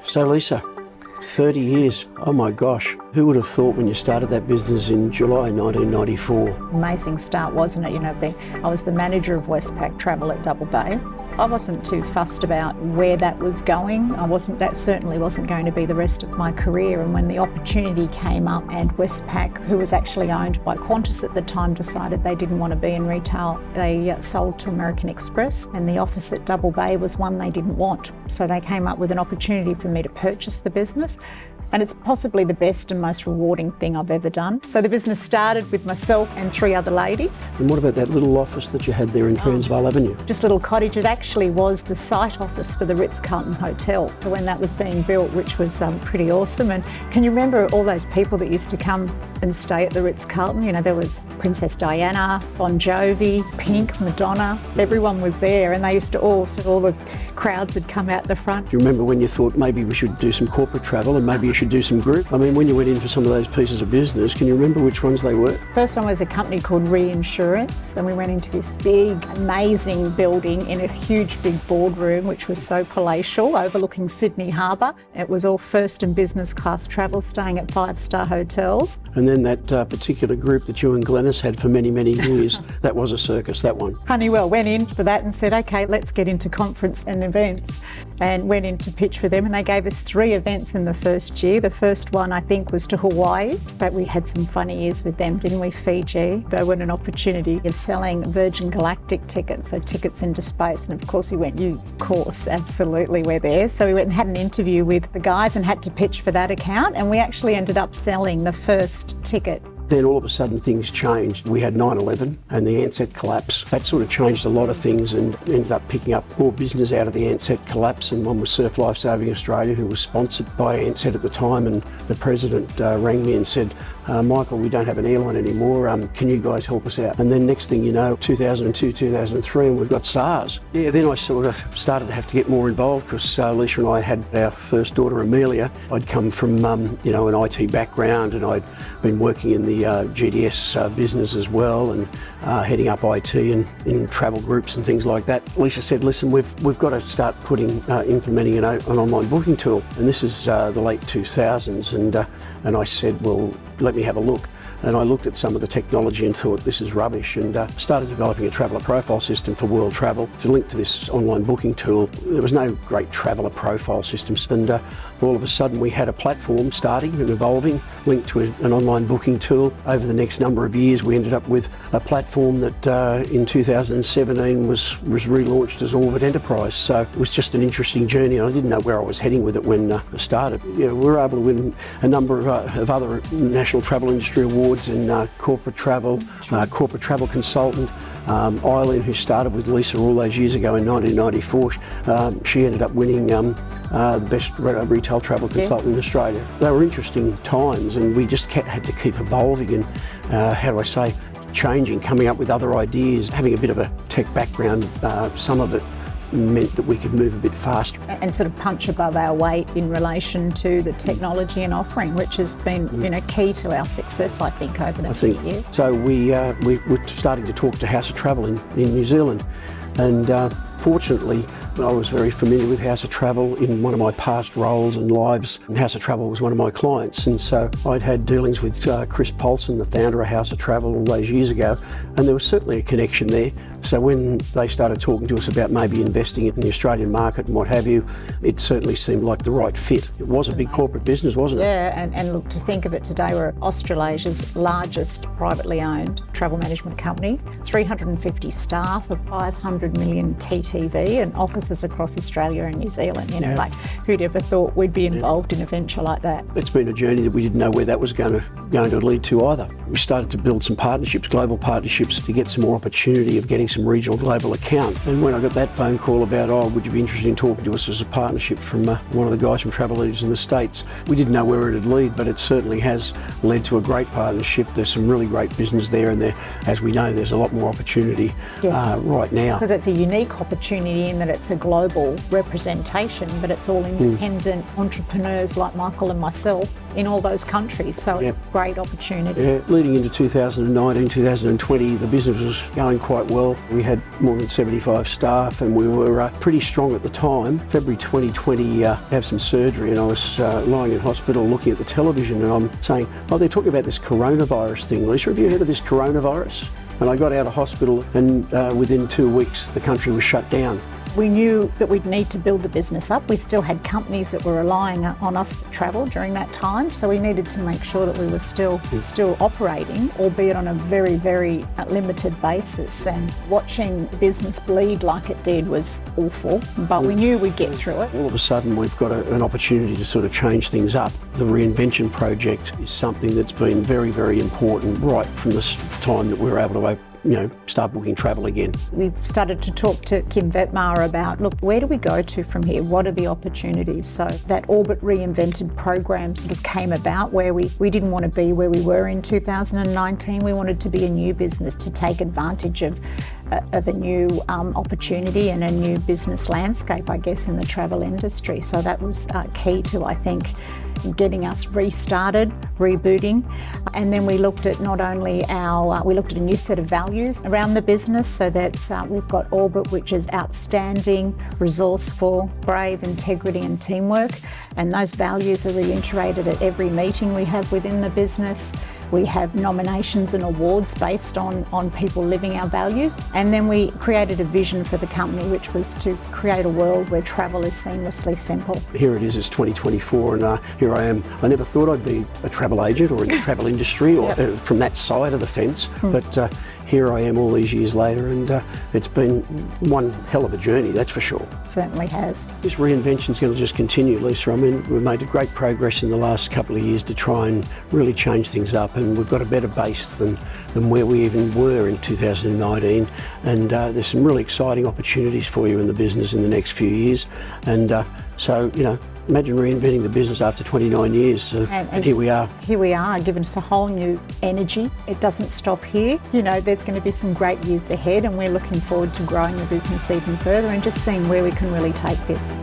So Lisa, 30 years, oh my gosh. Who would have thought when you started that business in July 1994? Amazing start, wasn't it? I was the manager of Westpac Travel at Double Bay. I wasn't too fussed about where that was going. That certainly wasn't going to be the rest of my career. And when the opportunity came up and Westpac, who was actually owned by Qantas at the time, decided they didn't want to be in retail, they sold to American Express, and the office at Double Bay was one they didn't want. So they came up with an opportunity for me to purchase the business. And it's possibly the best and most rewarding thing I've ever done. So the business started with myself and 3 other ladies. And what about that little office that you had there in Transvaal Avenue? Just a little cottage. It actually was the site office for the Ritz-Carlton Hotel when that was being built, which was pretty awesome. And can you remember all those people that used to come and stay at the Ritz-Carlton? You know, there was Princess Diana, Bon Jovi, Pink, Madonna. Everyone was there, and they used to all the crowds had come out the front. Do you remember when you thought maybe we should do some corporate travel and maybe you should do some group? I mean, when you went in for some of those pieces of business, can you remember which ones they were? First one was a company called Reinsurance, and we went into this big, amazing building in a huge big boardroom, which was so palatial, overlooking Sydney Harbour. It was all first and business class travel, staying at 5-star hotels. And then that particular group that you and Glenys had for many, many years, that was a circus, that one. Honeywell went in for that and said, okay, let's get into conference and events, and went in to pitch for them, and they gave us 3 events in the first year. The first one, I think, was to Hawaii, but we had some funny years with them, didn't we? Fiji. They were an opportunity of selling Virgin Galactic tickets, so tickets into space, and of course we went, of course, absolutely, we're there. So we went and had an interview with the guys and had to pitch for that account, and we actually ended up selling the first ticket. Then all of a sudden things changed. We had 9/11 and the Ansett collapse. That sort of changed a lot of things and ended up picking up more business out of the Ansett collapse. And one was Surf Life Saving Australia, who was sponsored by Ansett at the time. And the president rang me and said, Michael, we don't have an airline anymore. Can you guys help us out? And then next thing you know, 2002, 2003, and we've got SARS. Yeah, then I sort of started to have to get more involved because Lisa and I had our first daughter, Amelia. I'd come from, an IT background, and I'd been working in the GDS business as well, and heading up IT and in travel groups and things like that. Lisa said, listen, we've got to start implementing an online booking tool. And this is the late 2000s. And I said, well, let me have a look. And I looked at some of the technology and thought, this is rubbish, and started developing a traveller profile system for world travel to link to this online booking tool. There was no great traveller profile systems, and all of a sudden we had a platform starting and evolving, linked to an online booking tool. Over the next number of years, we ended up with a platform that in 2017 was relaunched as Orbit Enterprise. So it was just an interesting journey, and I didn't know where I was heading with it when I started. Yeah, we were able to win a number of other national travel industry awards in corporate travel consultant. Eileen, who started with Lisa all those years ago in 1994, she ended up winning the best retail travel consultant in Australia. They were interesting times, and we just had to keep evolving and, changing, coming up with other ideas. Having a bit of a tech background, some of it meant that we could move a bit faster. And sort of punch above our weight in relation to the technology and offering, which has been key to our success, I think, over the few years. So we were starting to talk to House of Travel in New Zealand, and fortunately I was very familiar with House of Travel in one of my past roles and lives, and House of Travel was one of my clients, and so I'd had dealings with Chris Paulson, the founder of House of Travel, all those years ago, and there was certainly a connection there. So when they started talking to us about maybe investing in the Australian market and what have you, it certainly seemed like the right fit. It was a big corporate business, wasn't it? Yeah, and look, to think of it today, we're Australasia's largest privately owned travel management company, 350 staff, of 500 million TTV, and offices across Australia and New Zealand. Like, who'd ever thought we'd be involved in a venture like that? It's been a journey that we didn't know where that was going to lead to either. We started to build some partnerships, global partnerships, to get some more opportunity of getting some regional global account. And when I got that phone call about, would you be interested in talking to us as a partnership from one of the guys from Travel Leaders in the States, we didn't know where it would lead, but it certainly has led to a great partnership. There's some really great business there, and as we know, there's a lot more opportunity right now. Because it's a unique opportunity in that it's a global representation, but it's all independent entrepreneurs like Michael and myself in all those countries. So it's a great opportunity. Yeah. Leading into 2019, 2020, the business was going quite well. We had more than 75 staff and we were pretty strong at the time. February 2020, have some surgery and I was lying in hospital looking at the television and I'm saying, oh, they're talking about this coronavirus thing. Lisa, have you heard of this coronavirus? And I got out of hospital and within 2 weeks the country was shut down. We knew that we'd need to build the business up. We still had companies that were relying on us to travel during that time, so we needed to make sure that we were still operating, albeit on a very, very limited basis. And watching business bleed like it did was awful, but we knew we'd get through it. All of a sudden we've got an opportunity to sort of change things up. The reinvention project is something that's been very, very important right from the time that we were able to start booking travel again. We've started to talk to Kim Vetmar about, look, where do we go to from here? What are the opportunities? So that Orbit Reinvented program sort of came about where we didn't want to be where we were in 2019. We wanted to be a new business to take advantage of a new opportunity and a new business landscape, I guess, in the travel industry. So that was key to, I think, getting us restarted, rebooting. And then we looked at not only we looked at a new set of values around the business, so that we've got Orbit, which is outstanding, resourceful, brave, integrity and teamwork. And those values are reiterated at every meeting we have within the business. We have nominations and awards based on people living our values. And then we created a vision for the company, which was to create a world where travel is seamlessly simple. Here it is, it's 2024 and here I am. I never thought I'd be a travel agent or in the travel industry or from that side of the fence, but here I am all these years later and it's been one hell of a journey, that's for sure. Certainly has. This reinvention's going to just continue, Lisa. I mean, we've made great progress in the last couple of years to try and really change things up, and we've got a better base than where we even were in 2019, and there's some really exciting opportunities for you in the business in the next few years, and so, imagine reinventing the business after 29 years, and here we are. Here we are, giving us a whole new energy. It doesn't stop here. There's going to be some great years ahead, and we're looking forward to growing the business even further and just seeing where we can really take this.